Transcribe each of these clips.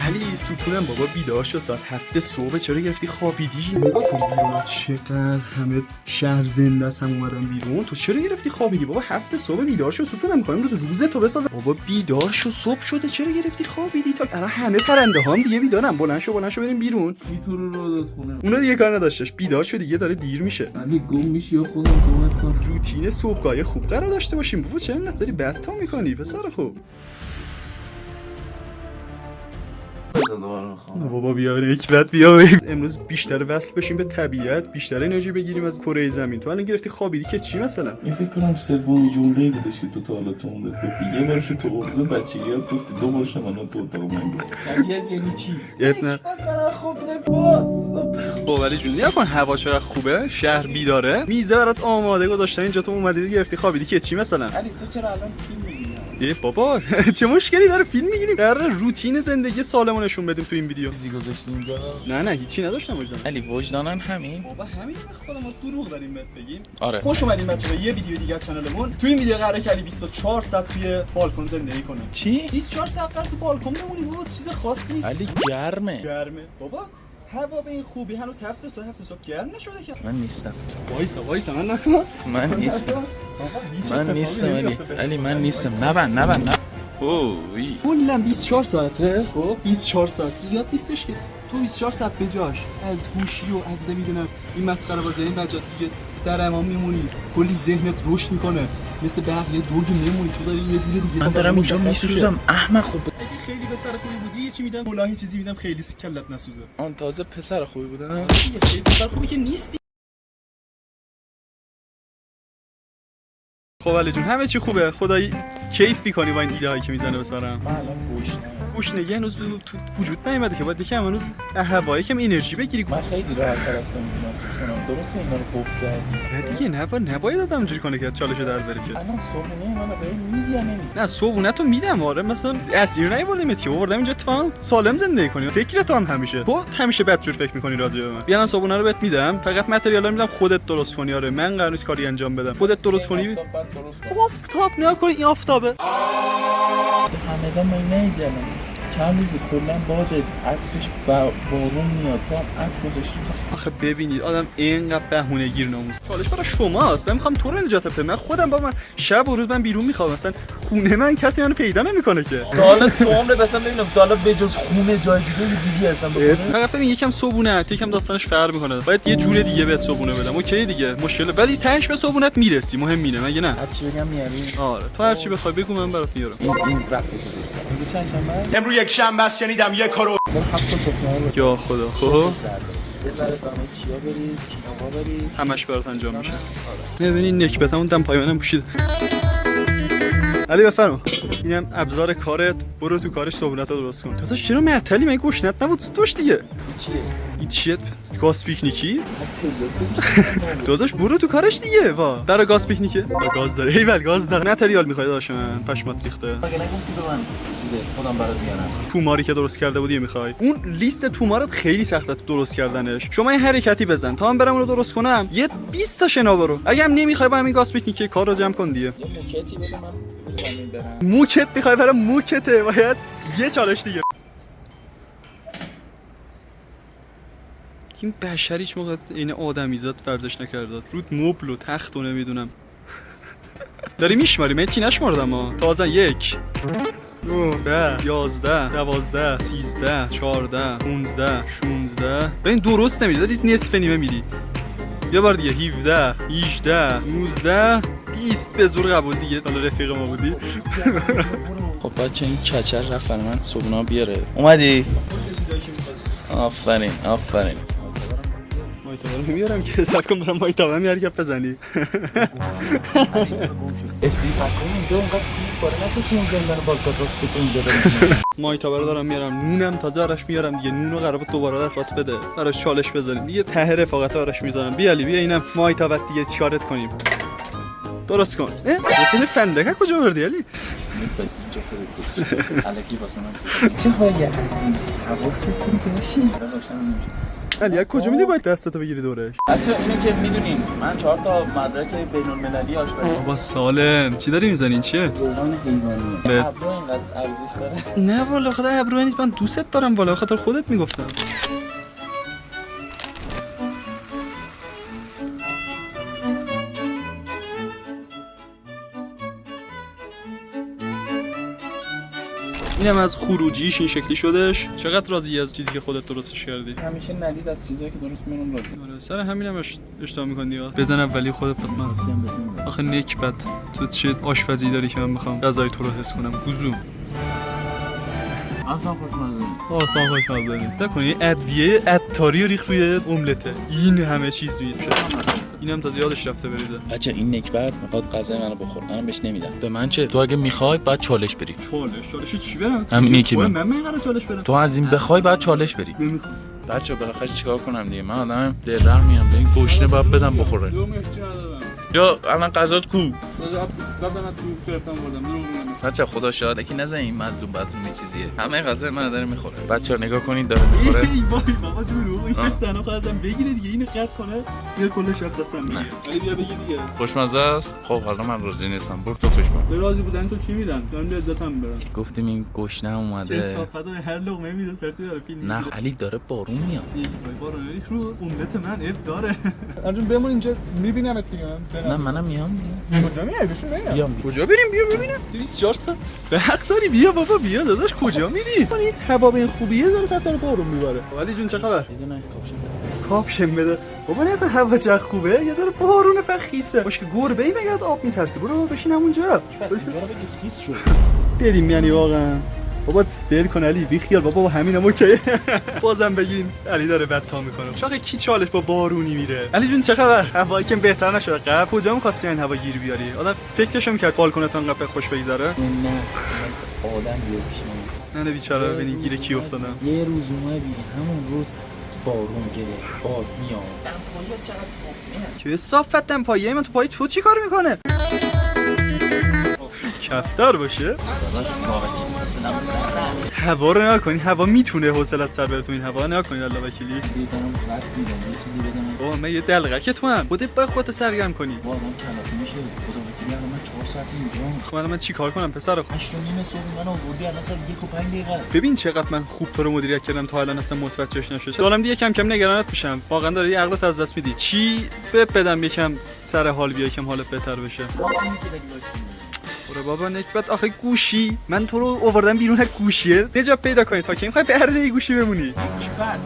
علی ستونم بابا بیدار شو ساعت 7 صبح چرا گرفتی خوابیدی؟ نگاه کن بیرون چقدر همه شهر زنده است، هم اومدن بیرون. تو چرا گرفتی خوابیدی بابا؟ 7 صبح بیدار شو ستونم، می‌خوایم روز تو بسازم. بابا بیدار شو، صبح شده چرا گرفتی خوابیدی؟ تا الان همه پرنده هم دیگه بیدارن. بلند شو بریم بیرون. میتونه رو داد خونه. اونا دیگه کار نداشتش. بیدار شو دیگه، داره دیر میشه. علی گم میشی یا خودم کمک کن. روتین صبحگاهی خوب قرار داشته باشیم. بابا چرا انقدر داری بدتا می‌کنی پسر خوب؟ بابا بیا نکبت بیا امروز بیشتر وصل بشیم به طبیعت، بیشتر انرژی بگیریم از کره زمین. تو الان گرفتی خوابیدی که چی مثلا؟ این فکر کنم سومین جمله‌ای بودش که تو تا حالا تو عمرت گفتی. یه بارشو تو اردو بچگیات گفتی، دو بارش من تو اتاق من گفتی. طبیعت یعنی چی؟ نه خب ولی جون نیا کن، هوا چقدر خوبه، شهر بیداره، میزه برات آماده گذاشتن اینجا، تو اومدی گرفتی خوابیدی که چی مثلا؟ علی تو چرا الان فیلم می‌بینی؟ بابا چه مشکلی داره فیلم میگیریم؟ در روتین زندگی سالمو نشون بدیم تو این ویدیو. چیزی گذاشتی اینجا؟ نه هیچی نداشتم وجدان. علی وجدانن همین؟ بابا همین خودم ما دروغ داریم بهت بگیم. آره. خوش اومدین بچه‌ها یه ویدیو دیگه از کانالمون. تو این ویدیو قراره که علی 24 ساعت توی بالکن زندگی کنه. چی؟ 24 ساعت قراره تو بالکن بمونی. بابا چیز خاصی نیست. علی گرمه بابا هوا به این خوبی هنوز 7 صبح گرم نشده که. من نیستم. وایسا من نکن. من نیستم علی من نیستم. نبند. اوی کلا 24 ساعته. خب 24 ساعت زیاد نیستش که تو 24 ساعت به جاش از هوشی و از نمیدونم این مسخره بازی این مجاز دیگه در امان میمونی، کلی ذهنت رشد میکنه، مثل بقیه دوگ میمونی. تو داری یه جوری دیگه من دارم اینجا میسوزم احمق. خب خیلی پسر خوبی بودی، یه چی میدم کلاه چیزی میدم خیلی کلت نسوزه. آن تازه پسر خوبی بودن. خیلی پسر خوبی که نیستی. خب علی جون همه چی خوبه، خدایی کیف می‌کنی با این ایده هایی که میزنه به سرم. من الان گوشنگی هنوز تو وجود نیومده که باید یکم هنوز هوایی کم انرژی بگیری. من خیلی راحت از تو میتونم چیز کنم. درسته اینا رو گفت کردی. نه دیگه نباید آدم اینجوری کنه که چالشو در بره که. الان صبحونه منو به میدی یا نمیدی؟ نه صبحونه تو میدم. آره مثلا اسیر نیوردم که آوردم اینجا تو سالم زندگی کنی. فکر تو هم همیشه تو همیشه بدجور فکر می‌کنی راجع به من. بیان صبحونه رو بهت میدم، فقط متریالا میدم خودت درست کنی. آره من قرار نیست کاری انجام بدم، خودت درست کنی. آفتاب نکن، این آفتابه. همه دم نیدم. چند روز کلا باد عصرش بارون میاد. تو هم عد گذاشتی. آخه ببینید آدم اینقدر بهونه گیر ناموس. چالش برای شماست. من میخوام تو رو نجات بدم. من خودم با من شب و روز من بیرون میخوام. مثلا خونه من کسی منو پیدا نمیکنه که. حالا تو عمرت مثلا ببینم تو حالا به جز خونه جای دیگه هستم بخونه. فقط ببین یکم صبونت یکم داستانش فرق میکنه. باید یه جور دیگه بهت صبونه بدم. اوکی دیگه مشکل، ولی تهش به صبونت میرسی. مهم اینه مگه نه؟ هر چی بگم میاری. آره تو هر چی بخوای بگو من برات میارم. این رقصش دوست دارم. چند شنبه؟ امروز یک شنبه است، شنیدم یک کارو. یا خدا. خب بذار دامه چیا برید، کینوا برید، همش برات انجام میشه. ببینین نکبتمون دم پای منم پوشیده. علی بفرما. اینم ابزار کارت، برو تو کارش صبونت درست کن. داداش چرا معطلی؟ مگه گوشنت نبود توش دیگه؟ این چیه؟ گاز پیکنیکی؟ داداش برو تو کارش دیگه. وا برای گاز پیکنیکه؟ گاز داره. ایول گاز داره. متریال میخوای داداش من پشمات ریخته. مگه نگفتی به من چیزه خودم برات میارم. توماری که درست کرده بودی میخوای؟ اون لیست تومارت خیلی سخته درست کردنش. شما یه حرکتی بزن تا من برم اون رو درست کنم. یه 20 تا شنا برو. اگه هم نمیخوای با همین گاز پیکنیکی کارو جمع کن دیگه. یه موکتی بده من زمین برم. موکت میخوای برام؟ موکته باید یه چالش دیگه. این بشری هیچ موقع این آدمیزاد ورزش نکرده. رود مبل و تخت و نمیدونم. داری میشماری؟ من چی نشمردم ها. تازه 1 2 10 11 12 13 14 15 16. ببین درست نمیری، دارید نصف نیمه میری. یه بار دیگه 17 18 19 20 به زور قبول دیگه. حالا رفیق ما بودی. خب بچه این کچر رفت من صبحونه بیاره. اومدی؟ آفرین مایتابه رو میارم که حساب کن برم مایتابه میاری که بزنی. استیفا کن اینجا اونقدر پیش باره نسه که اون زندان بالکاتراس که تو اینجا داریم. مایتابه رو دارم میارم، نونم تازه آرش میارم دیگه. نونو قراره دوباره درخواست بده براش چالش بزنیم. یه ته رفاقت آرش میذارم. بیا علی بیا اینم مایتابه دیگه چارت کنیم. درست کن. رسین فندک کجا بردی علی؟ اینجا فرید گذاشته الکی واسه من چه وای عزیز حواستون باشه. روشن نمیشه. علی از کجا میدی باید دستتو بگیری دورش؟ بچه اینو که میدونین من 4 تا مدرک بین‌المللی آشپزی بابا سالم چی داری میزنین چیه؟ روغن حیوانیه. به- ابرو اینقدر ارزش داره؟ نه والا خدا ابرو نیست من دوستت دارم والا خاطر خودت میگفتم. اینم از خروجیش این شکلی شدش. چقدر راضی از چیزی که خودت درستش کردی؟ همیشه ندید از چیزایی که درست میونم راضی. آره سر همینم اشتباه می‌کنی بزن اولی خودت پتمن. آخه نکبت تو چه آشپزی داری که من میخوام غذای تو رو حس کنم گوزو اصلا خوشمزه. آسان خوشمزه نکنی ادویه عطاری رو ریخت روی املته این همه چیز نیست اینم تا زیادش رفته بریزه. بچه این نکبت میخواد غذای منو بخوره منم بهش نمیدم. به من چه؟ تو اگه میخوای بعد چالش بری. چالش چی برم؟ همینه که من قرار چالش برم. تو از این بخوای بعد چالش بری. نمیخوام. بچه بالاخره چیکار کنم دیگه؟ من آدم دلر میام به این گشنه باید بدم بخوره. یا الان غذات کو؟ بچه خدا شاهده که نزن این مظلوم چیزیه. همه غذا من داره میخوره. بچه‌ها نگاه کنید داره میخوره. ای وای بابا دروغ این تنها خواستم بگیره دیگه اینو قطع کنه یا کلش از دستم میگیره. ولی بیا بگیر دیگه. خوشمزه است. خب حالا من راضی نیستم. برو تو فکر کن. به راضی بودن تو چی میدن؟ دارم لذتم برم. گفتیم این گشنه اومده. کثافت به هر لقمه میده فرتی داره فیلم. نه علی داره بارون میاد. بارون ریخ رو املت من اب داره. انجام بمون اینجا میبینمت دیگه. نه منم میام. کجا میای بشین ببینم. بیام. کجا بریم بیا ببینم 24 ساعت به حق داری بیا بابا بیا داداش کجا میری این هوا به این خوبیه داره قطار بارون میباره ولی جون چه خبر دیگه کاپشن بده بابا نه به هوا چه خوبه یه ذره بارون فخیسه باشه گربه ای مگه آب میترسی برو بشین همونجا بریم یعنی واقعا بابا بل کن علی بی خیال بابا همینم اوکی بازم بگین علی داره بد تا میکنه شاخه کی چالش با بارونی میره علی جون چه خبر هوایی که بهتر نشده قبل کجا می‌خواستی این هوا گیر بیاری آدم فکرشو میکرد بالکنتون قبل خوش بگذره نه آدم بیو پیش نه بیچاره ببین گیر کی افتادم یه روز اومدی همون روز بارون گرفت باد میاد دمپایی چقدر مفهمه که صافت دمپایی من تو پای تو چی کار میکنه کفتار باشه هوا رو نکنی هوا میتونه حوصلت سر بره تو این هوا نکنی الله وکیلی دیدم رد میدم یه چیزی بدم بابا من یه دلغک تو هم خودت باید خودت سرگرم کنی با آدم کلافه میشه خدا وکیلی الان من 4 ساعت اینجام خب الان من چی کار کنم پسر خب 8:30 صبح من آوردی الان سر 1 و 5 دقیقه ببین چقدر من خوب تو رو مدیریت کردم تا الان اصلا متوجهش نشدی دارم دیگه کم کم نگرانت میشم واقعا داری عقلت از دست میدی چی بدم یکم سر حال بیا یکم حالت بهتر بشه برو بابا نکبت آخه گوشی من تو رو آوردم بیرون از گوشیه نجات پیدا کنی تا که میخوای برده گوشی بمونی بعد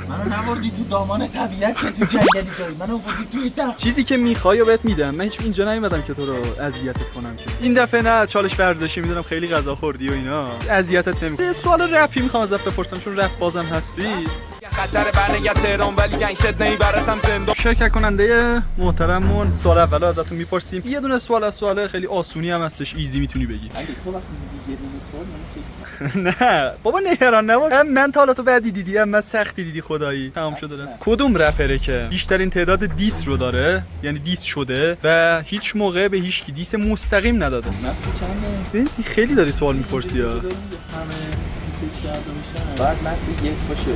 منو نوردی تو دامان طبیعت که تو جنگلی جایی منو آوردی توی دم چیزی که میخوای و بهت میدم من هیچ اینجا نیومدم که تو رو اذیتت کنم که این دفعه نه چالش ورزشی میدونم خیلی غذا خوردی و اینا اذیتت نمیکنم سوال رپی میخوام ازت بپرسم چون رپ بازم هستی خطر برنگه تهران ولی گنگ شد نیبرتم زنده شرکت کننده محترمون سوال اولو ازتون میپرسیم یه دونه سوال از سوال خیلی آسونی هم هستش ایزی میتونی بگی اگه تو وقتی میگی یه دونه سوال من خیلی نه بابا نگران نباش هم من تا حالا تو بعدی دیدی هم من سختی دیدی خدایی تمام شده رفت کدوم رپره که بیشترین تعداد دیس رو داره یعنی دیس شده و هیچ موقع به هیچ کی دیس مستقیم نداده مست چنده ببین خیلی داری سوال میپرسی ها همه دیسش کرده میشن بعد مست یک باشه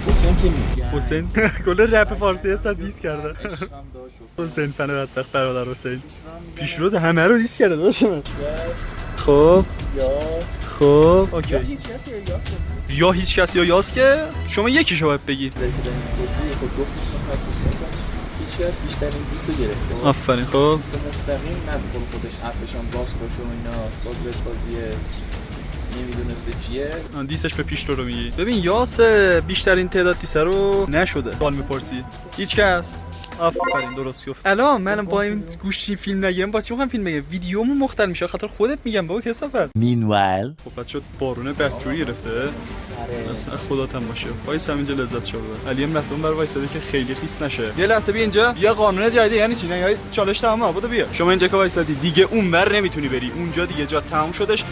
حسین که میگه حسین کل رپ فارسی هست دیس کرده حسین فن بدبخت برادر حسین پیشرو همه رو دیس کرده داشت من خب خب اوکی یا هیچ کسی یا یاس که شما یکیشو باید بگی هیچ کس بیشترین دیسو گرفته آفرین خب دیس مستقیم ندخل خودش حرفشان راست باشه و اینا بازیه نمیدونسته چیه دیسش به پیشرو رو میگی ببین یاس بیشترین تعداد دیسه رو نشده سوال میپرسی هیچ کس آفرین درست گفت الان منم با این گوشی فیلم نگیرم با چی میخوام فیلم بگیرم ویدیومون مختل میشه خاطر خودت میگم بابا کسافت Meanwhile خب بچه بارونه بدجوری گرفته اصلا خدات هم باشه وایس اینجا لذت شو ببر علی هم رفت اون بر وایساده که خیلی خیس نشه یه لحظه بیا اینجا بیا قانون جدید یعنی چی نه چالش تمام آبادو بیا شما اینجا که وایسادی دیگه اونور نمیتونی بری اونجا دیگه جا تمام شدش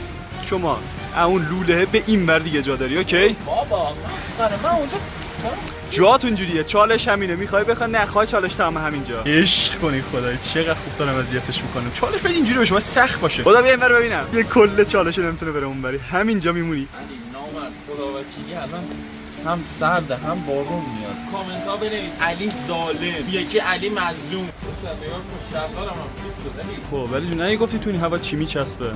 شما اون لوله به این ور دیگه جا داری اوکی بابا مسخره من اونجا جات اونجوریه چالش همینه میخوای بخوای نخوای چالش تمام همینجا عشق کنی خدای چقدر خوب دارم اذیتش میکنم چالش بدین اینجوری بشه سخت باشه خدا بیا اینور ببینم یه کل چالش نمیتونه بره اونوری همینجا میمونی علی نامرد خدا وکیلی الان هم سرده هم بارون میاد. کامنت ها بنویس علی ظالم، یکی علی مظلوم. نگاه کن شلوارم هم خیس شده. خب ولی جون نگی گفتی تو این هوا چی میچسبه؟ خدای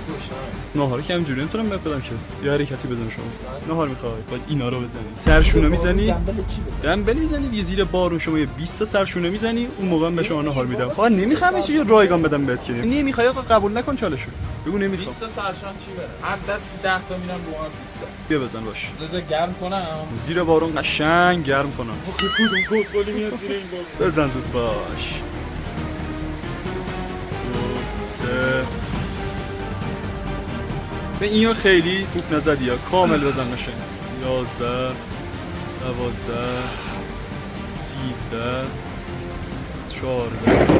گوشتم. ناهار که همینجوری نمیتونم بپدم که. یه حرکتی بزن شما. ناهار میخوای؟ باید اینا رو بزنی. سرشونه میزنی؟ دنبل چی بزنی؟ دنبل میزنی دیگه زیر بارون شما یه 20 تا سرشونه میزنی اون موقع به شما ناهار میدم. آقا نمیخوام چیزی رایگان بدم بهت که. نمیخوای آقا قبول نکن چالشو. بگو نمیخوام. 20 تا سرشان چی بره؟ هر دست 10 تا میرم رو هم 20 تا. بیا بزن باش. زازه گرم کنم. زیر بارون قشنگ گرم کنم. کدوم کسخلی میاد زیر این بارون؟ بزن زود باش. 2 3 به اینو خیلی خوب نزدی یا کامل بزن قشنگ. 11 12 13 14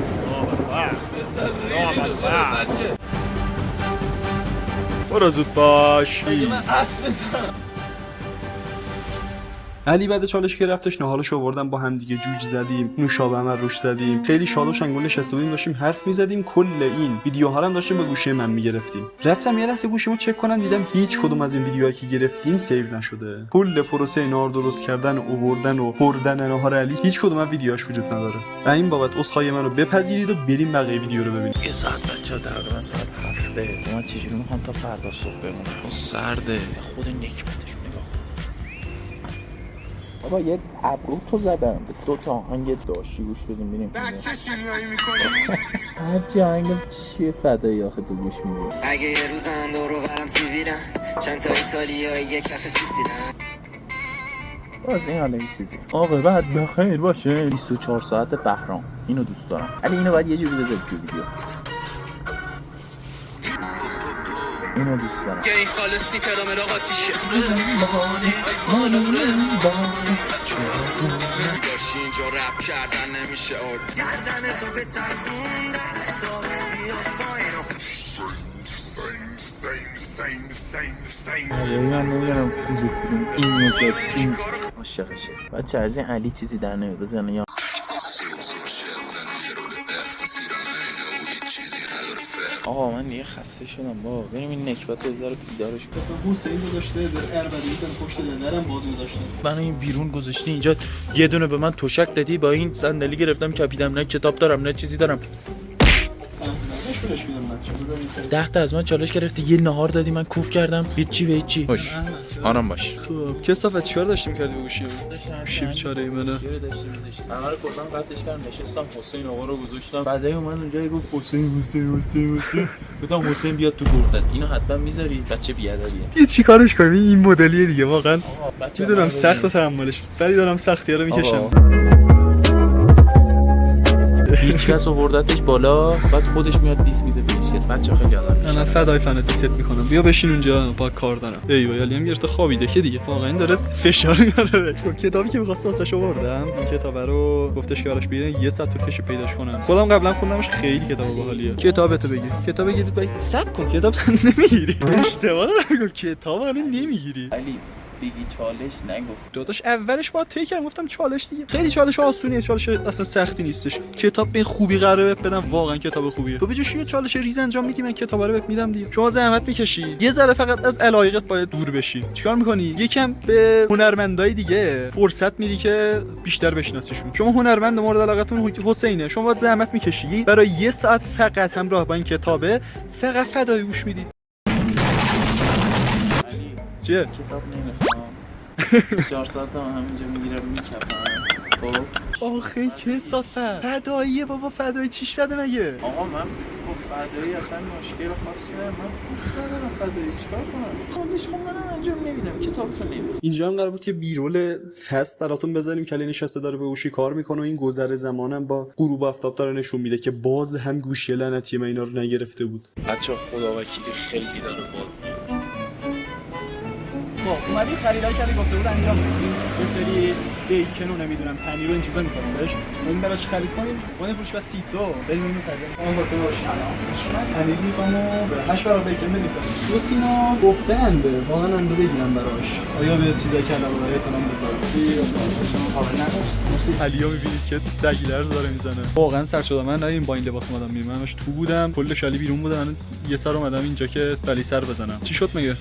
برو زود باش. علی بعد چالش که رفتش نهارش آوردم با هم دیگه جوج زدیم، نوشابه هم روش زدیم، خیلی شاد و شنگول نشسته بودیم داشتیم حرف میزدیم. کل این ویدیوها رو هم داشتیم با گوشه من میگرفتیم. رفتم یه لحظه گوشیمو چک کنم دیدم هیچ کدوم از این ویدیوهایی که گرفتیم سیو نشده. کل پروسه نهار درست کردن و آوردن و خوردن نهار علی هیچ کدوم از ویدیوهاش وجود نداره. و این بابت عذرخواهی منو بپذیرید و بریم بقیه ویدیو رو ببینیم. یه ساعت بچه‌ها تقریبا ساعت 7. من چجوری میخوام تا فردا صبح بمونم؟ سرده. خود نکبتش نگاه. بابا یه ابرو تو زدم به 2 تا آهنگ داشی گوش بدیم ببینیم بچه شنیایی میکنی؟ هرچی آهنگ چیه فدایی آخه تو گوش میدی. اگه یه روزم دورو برم سیبیلم چند تا ایتالیایی یه کف سیسیلم باز این حالا یه چیزی عاقبت بخیر باشه. 24 ساعت بهرام اینو دوست دارم. ولی اینو باید یه جوری بذاری تو ویدیو. اینو دوست دارم. که این خالص نی ترامل آقا تیشه داشتی اینجا رپ کردن نمیشه گردن تو به چرخون دستات بیا پایینو یعنی من نمیدونم موزیک کنیم این موزیک این عاشقشه. بچه از این علی چیزی در نمیاد بزنه یا آقا من دیگه خسته شدم بابا. بریم این نکبت رو بذاره بیدارش کنم. مثلا حسین گذاشته در اربدی میزنه پشت درم باز گذاشته. من این بیرون گذاشتی اینجا یه دونه به من تشک دادی با این صندلی گرفتم کپیدم. نه کتاب دارم نه چیزی دارم. 10 تا از من چالش گرفتی یه نهار دادی من کوف کردم هیچی به هیچی. خوش آرام باش. خب کسافت چیکار داشتی می‌کردی با گوشی؟ گوشی بیچاره ای منه. همه رو کردم قطعش کردم نشستم حسین آقا رو گذاشتم. بعدی اومد اونجا گفت حسین گفتم حسین بیاد تو گردت. اینو حتما میذاری بچه بیادبیه. دیگه چیکارش کنیم این مدلیه دیگه واقعا. بچه میدونم سخت تحملش ولی دارم سختی‌ها رو میکشم. هیچ کس آوردتش بالا بعد خودش میاد دیس میده بهش کس. بچه خیلی آدم میشه. من فدای فن دیست میکنم. بیا بشین اونجا با کار دارم. ایو علی هم گرفته خوابیده که دیگه واقعا داره فشار میاره. کتابی که می‌خواستم واسش آوردم این کتاب رو گفتش که آرش بیرون یه ساعت طول کشه پیداش کنم. خودم قبلا خوندمش خیلی کتاب باحالیه. کتابتو بگیر. کتاب بگیرید باید صبر کن کتاب نمیگیری. اشتباه دارم کتاب الان نمیگیری. علی بگی چالش نگفت. داداش اولش با تیکر گفتم چالش دیگه. خیلی چالش آسونیه. چالش اصلا سختی نیستش. کتاب به خوبی قراره بدم واقعا کتاب خوبیه. تو بجاش یه چالش ریز انجام میدی من کتاب رو بهت میدم دیگه. شما زحمت میکشی. یه ذره فقط از علایقت باید دور بشی. چیکار میکنی؟ یکم به هنرمندای دیگه فرصت میدی که بیشتر بشناسیشون. شما هنرمند مورد علاقتون حسینه. شما باید زحمت میکشی برای یه ساعت فقط همراه با این کتابه فقط فدای گوش میدی. چیه؟ کتاب نمیخوام 24 ساعت هم همینجا میگیرم میکپم. خب آخه کسافت فداییه بابا. فدایی چیش فده مگه؟ آقا من با فدایی اصلا مشکل خاصی ندارم. من دوست ندارم فدایی چیکار کنم؟ خودش خب منم انجام نمیدم کتابتون نمیخوام. اینجا هم قرار بود که بیرول فست براتون بذاریم که نشسته داره به گوشی کار میکنه و این گذر زمانم با غروب آفتاب داره نشون میده که باز هم گوشی لعنتی من اینا رو نگرفته بود. بچا خدا وکیلی خیلی داره باد. خب اومدی خریدای کردی گفته بود انجام بدیم. یه سری بیکن و نمیدونم پنیر و این چیزا می‌خواستش. اون براش خرید کنیم. اون فروشگاه سیسو بریم اینو خرید. اون واسه ما سلام. پنیر می‌خوام و به 8 برابر بیکن بدیم. سس اینا گفتن به واقعا اندو بگیرم براش. آیا به چیزا که علاوه برای تونم بذارم. شما خبر نداشت. علیا می‌بینید که سگ لرز داره میزنه. واقعا سر شدم من این با این لباس اومدم میرم. منش تو بودم. کل شالی بیرون بودن. یه سر اومدم اینجا که ولی سر بزنم. چی شد مگه؟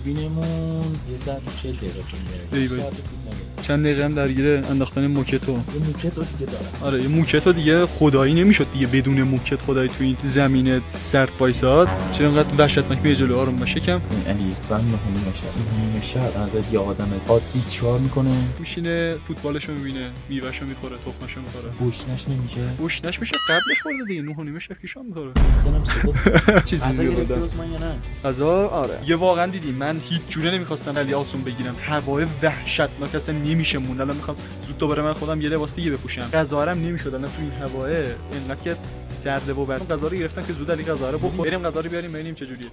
دوربینمون 1 ساعت و 40 دقیقه طول می‌بره. ای 2 وای. ساعت طول نمی‌بره. چند دقیقه هم درگیر انداختن موکتو. یه موکت رو دیگه دارم. آره یه موکتو دیگه خدایی نمیشد دیگه بدون موکت خدایی تو این زمینه سرد وایساد. چرا انقدر وحشتناک می جلو آروم باشه کم علی زن نهونیم شهر ازت یه آدم عادی چیکار میکنه؟ میشینه فوتبالشو میبینه، میوهشو میخوره، تخمشو میخوره. گوشنش نمیشه. گوشتش میشه قبلش خورده دیگه 9 شب کیشام میخوره. زنم صدا چیزی غذا دیگه گرفتی بودن. واسه من یا نه؟ غذا آره یه واقعا دیدی من هیچ جوره نمیخواستم علی آسون بگیرم، هوای وحشتناک اصلا نمیشه مون. الان میخوام زود دوباره من خودم یه لباس دیگه بپوشم، غذا هم نمیشد الان تو این هواه اینقدر که سرده و بعد غذا رو گرفتم که زود علی غذا رو بخور، بریم غذا رو بیاریم ببینیم چه جوریه.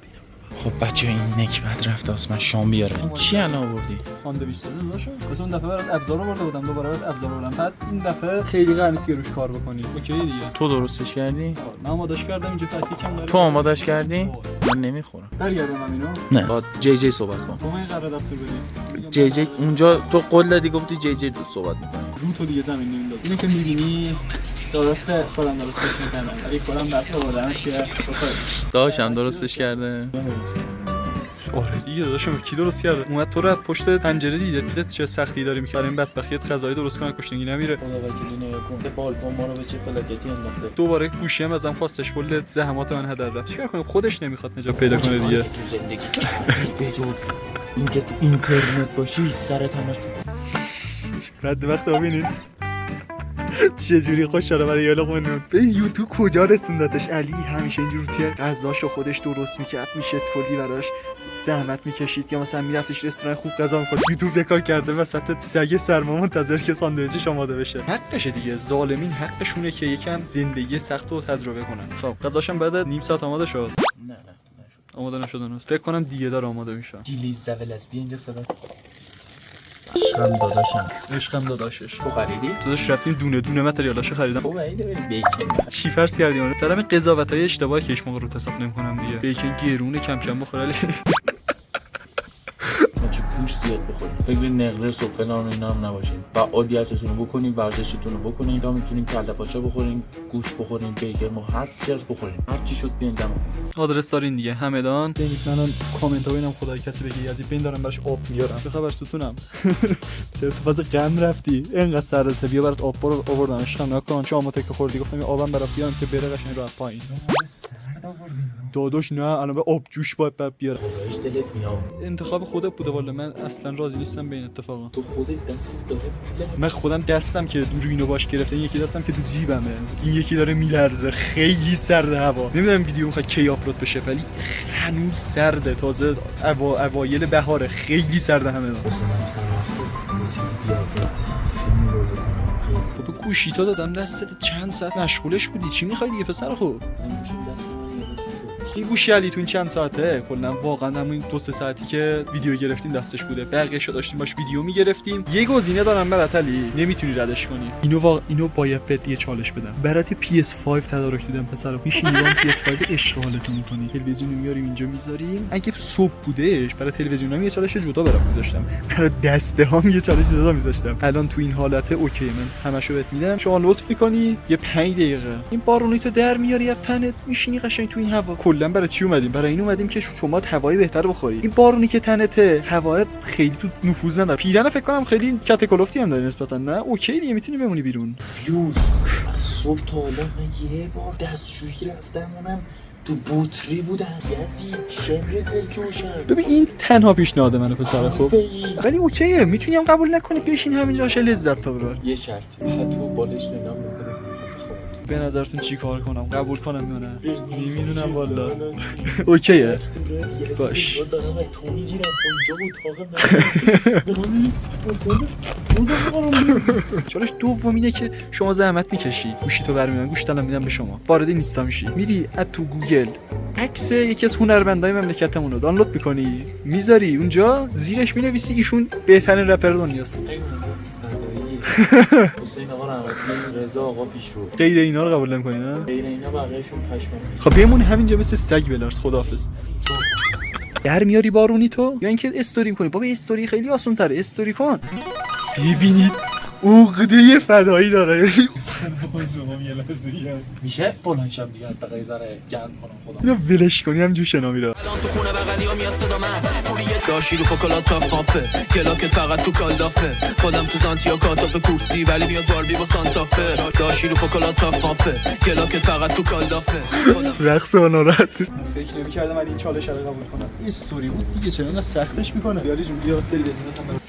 خب بچه این نکبت رفت واسه من شام بیاره. چی الان آوردی؟ ساندویچ داده باشه. واسه اون دفعه برات ابزار آورده بودم، دوباره برات ابزار آوردم. بعد این دفعه خیلی قرار نیست که روش کار بکنی. اوکی دیگه. تو درستش کردی؟ من آمادهش کردم اینجا فکیکم داره. تو آمادش کردی؟ من نمیخورم. برگردم اینو. نه با جی جی صحبت کن. با من قرار دستور بدی. جی جی اونجا تو قول دادی گفتی جی جی صحبت می‌کنی. رو تو دیگه زمین نمینداز. اینو که می‌بینی درسته خودم درستش می‌کردم. ولی خودم بعد آوردمش که داشتم درستش کرده. آره دیگه داداشم کی درست کرده؟ اومد تو رو از پشت پنجره دیده چه سختی داریم که این بدبختیت غذای درست کنه کشتنگی نمیره. خدا وکیلی نگاه کن. بالکن ما رو به چه فلاکتی انداخته. دوباره گوشی هم ازم خواستش کل زحمات من هدر رفت. چیکار کنم؟ خودش نمیخواد نجات پیدا کنه دیگه. تو زندگی به جز اینکه تو اینترنت باشی سرت همش رد وقت ببینید چه جوری خوشحاله برای یالا قانون. ببین یوتیوب کجا رسوندتش. علی همیشه اینجور توی غذاشو خودش درست میکرد، میشه کلی براش زحمت میکشید یا مثلا میرفتش رستوران خوب غذا میخورد. یوتیوب بکار کرده وسط سگ سرما منتظر که ساندویچش آماده بشه. حقشه دیگه، ظالمین حقشونه که یکم زندگی سخت رو تجربه کنن. خب غذاشم بعد نیم ساعت آماده شد. نه آماده نشد هنوز. فکر کنم دیگه داره آماده میشه. جیلیز زول از بیا اینجا صدا عشقم داداشم. عشقم داداشش. تو خریدی؟ داداش رفتیم دونه دونه متریالاشو خریدم. تو بعیده بری بیکن چی فرض کردیم اون سلام قضاوتای اشتباهی که هیچ موقع رو حساب نمی‌کنم دیگه. بیکن گرونه کم کم بخور علی. چه گوشت زیاد بخوریم، فکر نقرس و فلان و اینا هم نباشین. فعالیتتون رو بکنین، ورزشتون رو بکنین، تا میتونین کله پاچه بخورین، گوشت بخورین، بیکن و هر چی از بخورین، هر چی شد بیاین دم خونه. آدرس دارین دیگه همدان. ببینید منم کامنت ها ببینم خدای کسی بگه از این بین دارم براش آب میارم. چه خبر ستونم؟ چرا تو فاز غم رفتی؟ اینقدر سرت بیا برات آب رو آوردم. عشقم نکن شامو تک خوردی گفتم این آبم برات بیارم که بره قشنگ رو پایین. سرد آوردین. داداش نه الان به آب جوش باید بیارم. خدایش دلت میاد. انتخاب خودت بوده والا، من اصلا راضی نیستم به این اتفاقا. تو خودت دستت داره من خودم دستم که دور اینو باش گرفته، این یکی دستم که تو جیبمه، این یکی داره میلرزه. خیلی سرده هوا. نمیدونم ویدیو میخواد کی آپلود بشه ولی هنوز سرده. تازه اوایل بهاره، خیلی سرده همه. واسه من سر رفته یه چیزی بیار فیلم بازی کنم. تو گوشیتا دادم دستت چند ساعت مشغولش بودی. چی میخوای دیگه پسر خوب؟ این گوشیم دست من یه رسید. این گوشی علی تو این چند ساعته کلا واقعا همون 2-3 ساعتی که ویدیو گرفتیم دستش بوده. بقیه‌شو داشتیم باش ویدیو میگرفتیم. یه گزینه دارم برات علی، نمیتونی ردش کنی. اینو باید بهت یه چالش بدم. برات PS5 تدارک دیدم پسر. میشینی با PS5 اشغالتو میکنی. تلویزیون میاریم اینجا میذاریم. اگه صبح بودش برای تلویزیونام یه چالش جدا برام میذاشتم. برای دسته ها یه چالش جدا میذاشتم. الان تو این حالت اوکی من همشو بهت میدم. شما لطف میکنی یه 5 دقیقه این بارونیتو در میاری از تنت، میشینی قشنگ تو این هوا. کلا برای چی اومدیم؟ برای این اومدیم که شما هوای بهتر بخوری. این بارونی که تنته هوا خیلی تو نفوذ نداره. پیرن فکر کنم خیلی کاتکلفتی هم داره نسبتا. نه اوکی دیگه میتونی بمونی بیرون. فیوز از صبح تا حالا من یه بار دستشویی رفتم اونم تو بطری بودن. یزید شمرت جوشم. ببین این تنها پیشنهاد منه پسر خوب. ولی اوکیه میتونی هم قبول نکنی بشین همینجا شه لذت تا ببر. یه شرطی حتما بالش نگم میکنه. به نظرتون چی کار کنم؟ قبول کنم یا نه؟ نمیدونم والا. اوکیه باش. چالش دوم اینه که شما زحمت میکشی گوشی تو برمی‌دارن، گوشت الان میدم به شما، وارد اینستا میشی، میری از تو گوگل عکس یکی از هنرمندای مملکتمون رو دانلود میکنی، میذاری اونجا، زیرش مینویسی ایشون بهترین رپر دنیاست. حسین آقا رحمتی، رضا آقا پیشرو. غیر اینا رو قبول نمی‌کنی نه؟ غیر اینا بقیه‌شون پشمام. خب بمون همینجا مثل سگ بلرز. خداحافظ. در میاری بارونی تو یا اینکه استوری می‌کنی؟ بابا استوری خیلی آسان‌تره. استوری کن. ببینید عقده فدایی داره. میشه بلنشم دیگه حتی ذره گرم کنم خودم. اینو ولش کنی هم جو شنا میره. الان تو خونه بغلیا میاد صدا من پولی داشی رو فکلات تا خافه کلاکت فقط تو کالدافه خودم تو سانتیا کاتاف کورسی ولی میاد باربی با سانتافه داشی رو فکلات تا خافه کلاکت فقط تو کالدافه رقص با ناراحت. فکر نمی‌کردم من این چالش رو قبول کنم. استوری بود دیگه، چرا انقدر سختش میکنه؟ بیالی جون بیا تلویزیونت هم.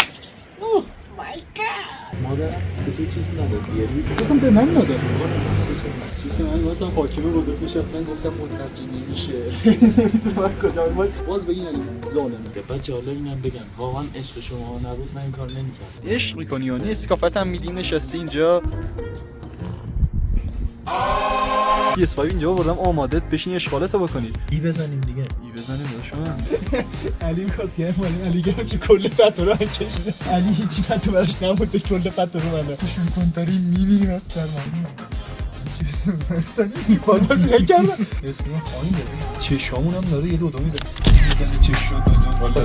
مادرم به تو چیزی نداد بیاری گفتم به من نده. مخصوص من واسه حاکم بزرگ نشستن گفتم متوجه نمیشه. نمیدونم کجا بود. باز بگین علی ظالمه. بچه حالا اینم بگم واقعا عشق شما نبود من این کار نمی‌کردم. عشق میکنی یا نسکافت هم میدیم نشستی اینجا. یه اسپای اینجا بردم آمادت بشین اشغالتو بکنی. ای بزنیم دیگه. ای بزنیم داشتم. علی می‌خواست یه مالی علی گرم که کل پتو رو کشیده. علی هیچی پتو براش نمونده کل پتو رو منه. شروع کن داری می‌بینیم از سرمان. باز نکردم. اسم خانم داره. چشامون هم داره یه دو میزنه. میزنه چش شد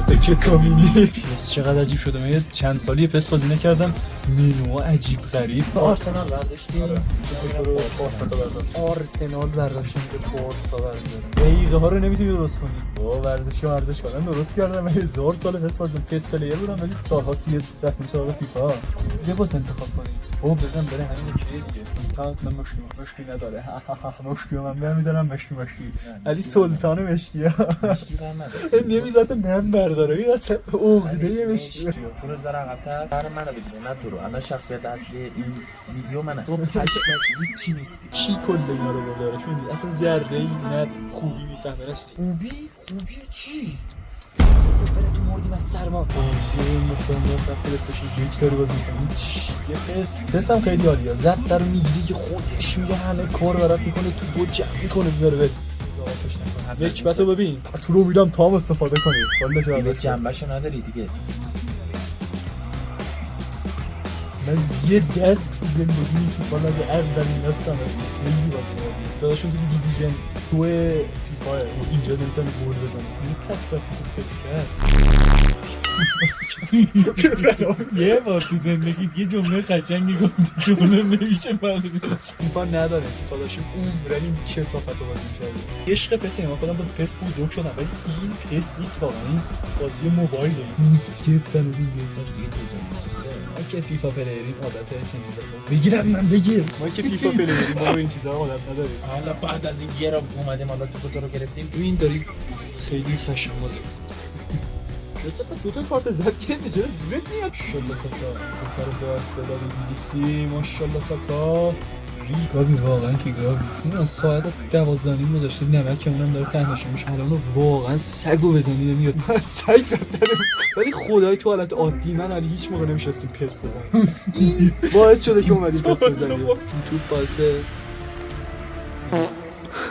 دو. چه کامینی. چقدر عجیب شده. من چند سالی پس بازی نکردم. منو عجیب غریب. آرسنال برداشتی؟ آرسنال برداشتیم که بارسا برداره. دقیقه ها رو نمیتونی درست کنی. با ورزش کنم درست کردم. من 1000 سال پس بازی پس پلیر بودم ولی سال‌هاست دیگه رفتیم سراغ فیفا. یه باز انتخاب کنی. او بزن بره همین چیه دیگه. تا من مشکلی نداره. مشکلی من برمی‌دارم مشکی. علی سلطان مشکیه. مشکی نداره. نمیذاره من برداره. این اصلا عقده مشکی. برو زر عقب‌تر. بر منو بگیره نه تو رو. الان شخصیت اصلی این ویدیو منه. تو پشمک هیچی نیستی. کی کل اینا رو برداره؟ شوندی اصلا ذره‌ای نه خوبی میفهمه راست. خوبی چی؟ خوش بره تو مردیم از سرما. بازی مفهوم واسه پلی‌استیشن 1 داری بازی می‌کنی. یه پسم خیلی عالیه. زد در میگیری که خودش میگه همه کار برات میکنه تو جمع میکنه میاره بهت. نکبتو ببین. تو رو میدم تا هم استفاده کنی. والا دیگه جنبشو نداری دیگه. من یه دست زندگی فوتبال از اولین دستم خیلی بازی کردم. داداشون تو دیویژن 2 فیفا اینجا نمیتونه گل بزنه. این پس رفتی تو پس کرد. یه بار تو زندگی یه جمله قشنگی گفتی جمله نمیشه مغزش. فیفا نداره. فیفا داشتیم عمرن این کثافتو بازی می‌کردیم. عشق پس من خودم با پس بزرگ شدم ولی این پس نیست واقعا. این بازی موبایله. موسکت زن اینجا دیگه تو ما که فیفا پلیریم عادت این چیزا بگیرم من بگیر. ما که فیفا پلیریم ما این چیزا عادت نداریم. حالا بعد از این یه را اومدیم حالا تو رو گرفتیم. تو این داری خیلی فشن بازی. دو تا کارت زد که چرا زورت میاد؟ ماشاءالله ساکا پسر با استعداد انگلیسی. ماشاءالله ساکا گابی واقعا که گابی این ساعت 12:30 گذاشته نمکمونم داره تهنشی میشه. الان واقعا سگو بزنی نمیاد. من سگ ندارم ولی خدای تو حالت عادی من علی هیچ موقع نمیشستیم پس بزنم. این باعث شده که اومدیم پس بزنیم. تو باعث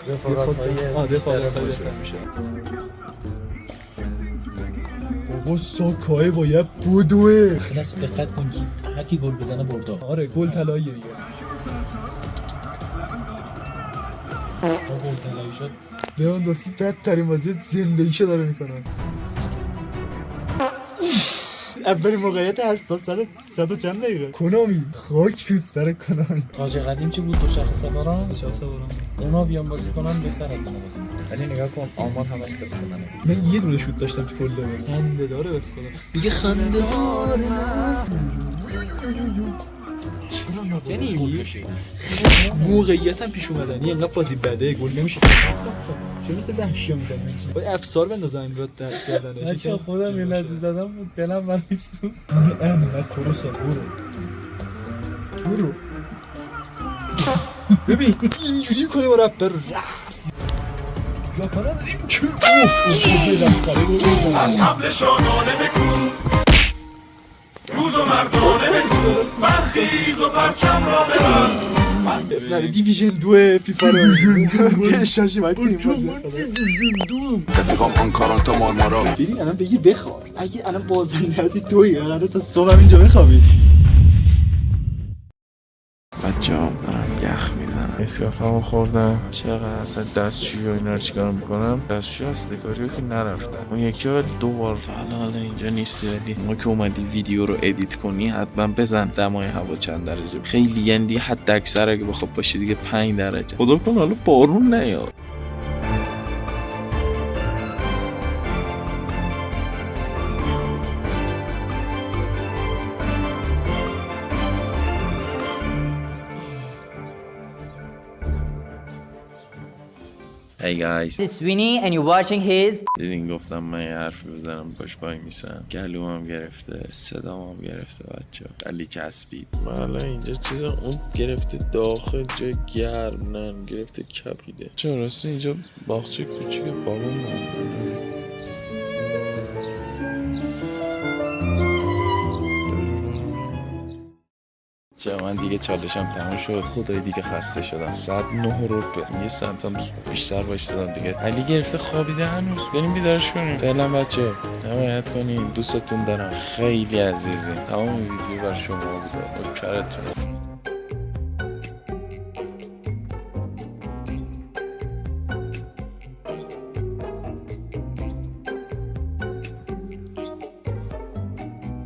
رفاقت‌های میشه. بابا ساکای باید بودوه. خلاص دقت کن هر کی گل بزنه برد. آره گل طلاییه دیگه. گل طلایی شد. لواندوفسکی بدترین بازی زندگیشو داره میکنه. اولین موقعیت حساس صد و چند دقیقه. کنامی خاک تو سر کنامی. تاج قدیم چی بود؟ دوچرخه سواران. اونا بیان بازی کنن بهتر از اینا بازی میکنن. ولی نگاه کن آمار همش دست منه. من یه دونه شوت داشتم تو کل بازی. خنده داره به خدا. میگه خنده داره. یعنی موقعیتم پیش اومدن. اینقدر بازی بده گل نمیشه. چه مثل وحشی میزنه. باید افسار بندازن این رو در گردنش. بچا خودم یه لحظه زدم بود دلم من میسوخت. نه کروسا برو. ببین اینجوری کنه با رپر رفت. ژاپن داریم که حمله شادانه بکن روز و مردانه بکن برخیز و پرچم را ببر. نه دیویژن 2 فیفا رو پیشاشی باید تیم بازی رفیقام آنکاران تا مارمارا ببین الان بگیر بخواب. اگه الان بازنده هستی تویی قراره تا صبح اینجا بخوابی. بچه‌ها دارم یخ میزنم. نسکافه‌مو خوردم. چقدر اصلا دستشویی و اینا رو چیکار میکنم؟ دستشویی هستگاری رو که نرفتم. اون یکی ها 2 بار تا حالا اینجا نیستی، ولی ما که اومدی ویدیو رو ادیت کنی حتما بزن دمای هوا چند درجه. خیلی یندی حد اکثر اگه بخواب باشی دیگه 5 درجه. خدا کن حالا بارون نیاد. Hey guys. This is Winnie and you're watching his. دیدین گفتم من یه حرفی بزنم باش وای میسم. گلوم گرفته، صدام هم گرفته بچه ولی چسبید. من اینجا چیزا اون گرفته داخل جای گرم نه گرفته کپیده. چرا راستی اینجا باغچه کوچیک بابام چه من دیگه چالشم تموم شد. خدای دیگه خسته شدم. ساعت 9 روبه. یه ساعت هم بیشتر وایسادم دیگه. علی گرفته خوابیده هنوز. بریم بیدارش کنیم. فعلا بچه حمایت کنین. دوستتون دارم. خیلی عزیزین. تمام ویدیو بر شما بوده. نوکرتون.